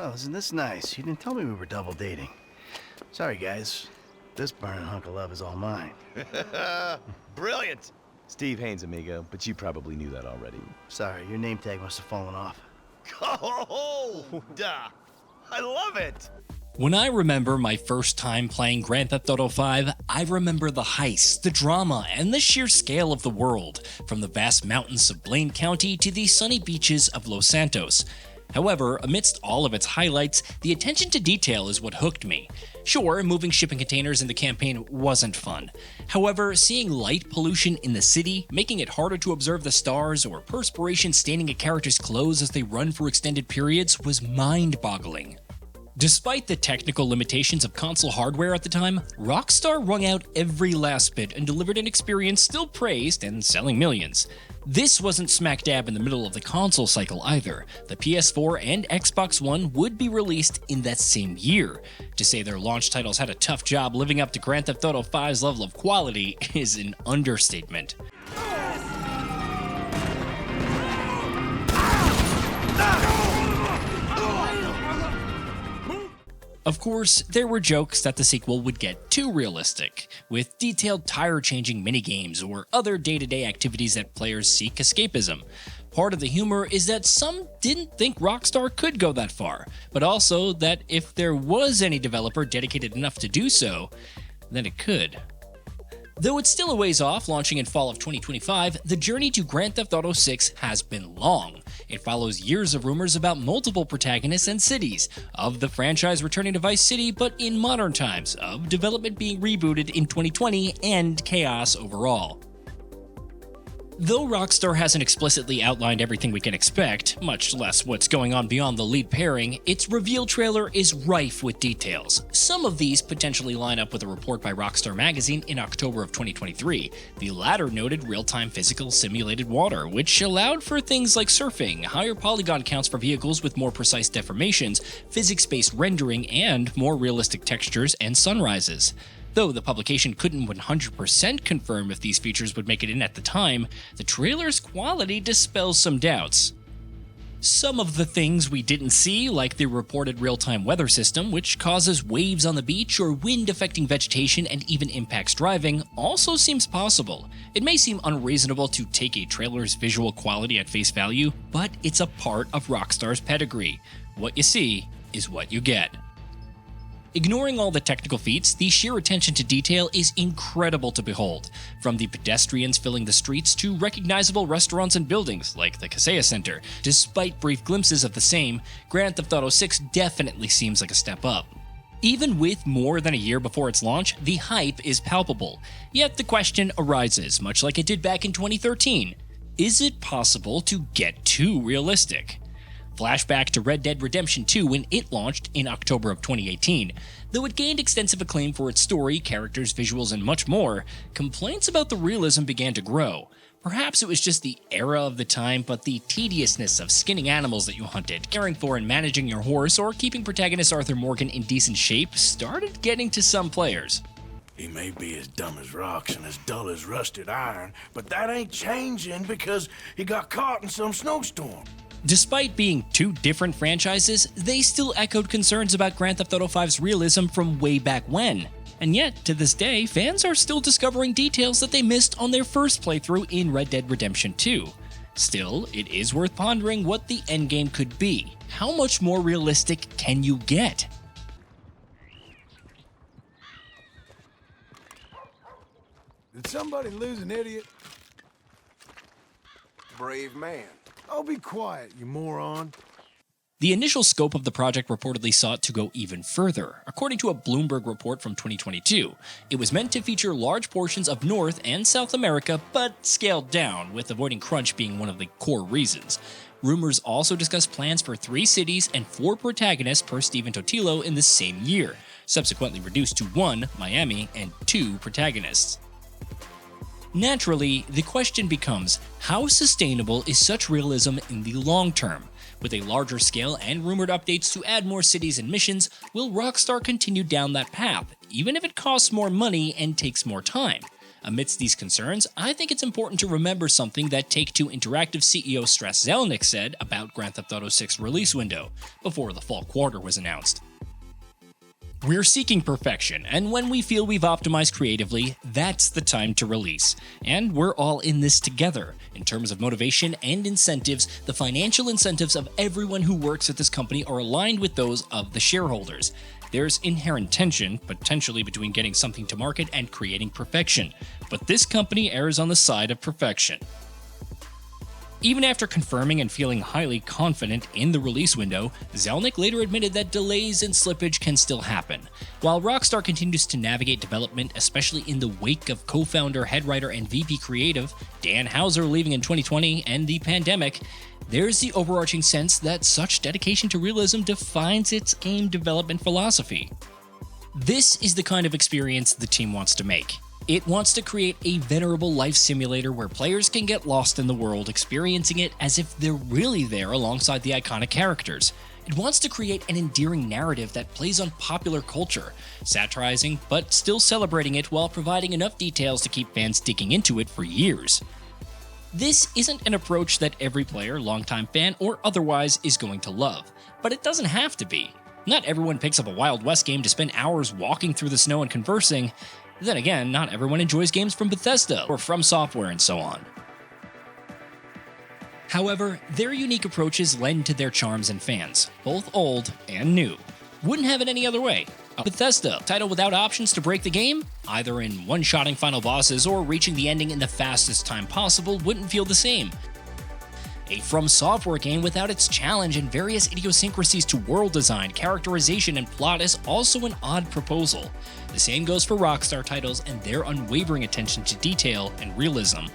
Well, isn't this nice? You didn't tell me we were double dating. Sorry, guys. This burning hunk of love is all mine. Brilliant! Steve Haynes, amigo, but you probably knew that already. Sorry, your name tag must have fallen off. Oh, duh! I love it! When I remember my first time playing Grand Theft Auto V, I remember the heists, the drama, and the sheer scale of the world, from the vast mountains of Blaine County to the sunny beaches of Los Santos. However, amidst all of its highlights, the attention to detail is what hooked me. Sure, moving shipping containers in the campaign wasn't fun. However, seeing light pollution in the city, making it harder to observe the stars, or perspiration staining a character's clothes as they run for extended periods was mind-boggling. Despite the technical limitations of console hardware at the time, Rockstar wrung out every last bit and delivered an experience still praised and selling millions. This wasn't smack dab in the middle of the console cycle either. The PS4 and Xbox One would be released in that same year. To say their launch titles had a tough job living up to Grand Theft Auto V's level of quality is an understatement. Of course, there were jokes that the sequel would get too realistic, with detailed tire-changing minigames or other day-to-day activities that players seek escapism. Part of the humor is that some didn't think Rockstar could go that far, but also that if there was any developer dedicated enough to do so, then it could. Though it's still a ways off, launching in fall of 2025, the journey to Grand Theft Auto 6 has been long. It follows years of rumors about multiple protagonists and cities, of the franchise returning to Vice City but in modern times, of development being rebooted in 2020, and chaos overall. Though Rockstar hasn't explicitly outlined everything we can expect, much less what's going on beyond the lead pairing, its reveal trailer is rife with details. Some of these potentially line up with a report by Rockstar Magazine in October of 2023. The latter noted real-time physical simulated water, which allowed for things like surfing, higher polygon counts for vehicles with more precise deformations, physics-based rendering, and more realistic textures and sunrises. Though the publication couldn't 100% confirm if these features would make it in at the time, the trailer's quality dispels some doubts. Some of the things we didn't see, like the reported real-time weather system, which causes waves on the beach or wind affecting vegetation and even impacts driving, also seems possible. It may seem unreasonable to take a trailer's visual quality at face value, but it's a part of Rockstar's pedigree. What you see is what you get. Ignoring all the technical feats, the sheer attention to detail is incredible to behold. From the pedestrians filling the streets to recognizable restaurants and buildings, like the Kaseya Center. Despite brief glimpses of the same, Grand Theft Auto 6 definitely seems like a step up. Even with more than a year before its launch, the hype is palpable. Yet the question arises, much like it did back in 2013. Is it possible to get too realistic? Flashback to Red Dead Redemption 2 when it launched in October of 2018. Though it gained extensive acclaim for its story, characters, visuals, and much more, complaints about the realism began to grow. Perhaps it was just the era of the time, but the tediousness of skinning animals that you hunted, caring for and managing your horse, or keeping protagonist Arthur Morgan in decent shape started getting to some players. He may be as dumb as rocks and as dull as rusted iron, but that ain't changing because he got caught in some snowstorm. Despite being two different franchises, they still echoed concerns about Grand Theft Auto V's realism from way back when. And yet, to this day, fans are still discovering details that they missed on their first playthrough in Red Dead Redemption 2. Still, it is worth pondering what the endgame could be. How much more realistic can you get? Did somebody lose an idiot? Brave man. Oh, be quiet, you moron. The initial scope of the project reportedly sought to go even further. According to a Bloomberg report from 2022, it was meant to feature large portions of North and South America, but scaled down, with avoiding crunch being one of the core reasons. Rumors also discussed plans for 3 cities and 4 protagonists per Stephen Totilo in the same year, subsequently reduced to 1, Miami, and 2 protagonists. Naturally, the question becomes, how sustainable is such realism in the long term? With a larger scale and rumored updates to add more cities and missions, will Rockstar continue down that path, even if it costs more money and takes more time? Amidst these concerns, I think it's important to remember something that Take-Two Interactive CEO Strauss Zelnick said about Grand Theft Auto 6 release window, before the fall quarter was announced. We're seeking perfection, and when we feel we've optimized creatively, that's the time to release. And we're all in this together. In terms of motivation and incentives, the financial incentives of everyone who works at this company are aligned with those of the shareholders. There's inherent tension, potentially between getting something to market and creating perfection, but this company errs on the side of perfection. Even after confirming and feeling highly confident in the release window, Zelnick later admitted that delays and slippage can still happen. While Rockstar continues to navigate development, especially in the wake of co-founder, head writer, and VP Creative Dan Houser leaving in 2020 and the pandemic, there's the overarching sense that such dedication to realism defines its game development philosophy. This is the kind of experience the team wants to make. It wants to create a venerable life simulator where players can get lost in the world, experiencing it as if they're really there alongside the iconic characters. It wants to create an endearing narrative that plays on popular culture, satirizing but still celebrating it while providing enough details to keep fans digging into it for years. This isn't an approach that every player, longtime fan, or otherwise is going to love, but it doesn't have to be. Not everyone picks up a Wild West game to spend hours walking through the snow and conversing. Then again, not everyone enjoys games from Bethesda or From Software and so on. However, their unique approaches lend to their charms and fans, both old and new. Wouldn't have it any other way. A Bethesda title without options to break the game, either in one-shotting final bosses or reaching the ending in the fastest time possible, wouldn't feel the same. A From Software game without its challenge and various idiosyncrasies to world design, characterization, and plot is also an odd proposal. The same goes for Rockstar titles and their unwavering attention to detail and realism.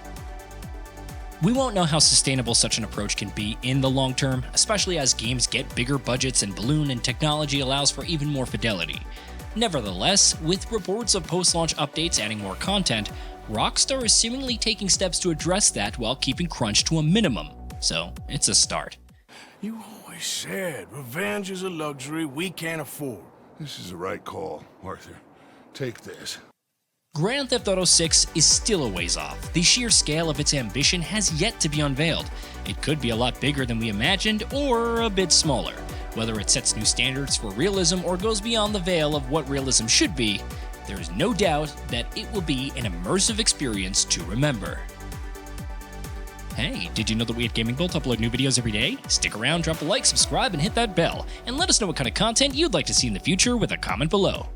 We won't know how sustainable such an approach can be in the long term, especially as games get bigger budgets and balloon and technology allows for even more fidelity. Nevertheless, with reports of post-launch updates adding more content, Rockstar is seemingly taking steps to address that while keeping crunch to a minimum. So, it's a start. You always said revenge is a luxury we can't afford. This is the right call, Arthur. Take this. Grand Theft Auto 6 is still a ways off. The sheer scale of its ambition has yet to be unveiled. It could be a lot bigger than we imagined, or a bit smaller. Whether it sets new standards for realism or goes beyond the veil of what realism should be, there is no doubt that it will be an immersive experience to remember. Hey, did you know that we at GamingBolt upload new videos every day? Stick around, drop a like, subscribe, and hit that bell, and let us know what kind of content you'd like to see in the future with a comment below.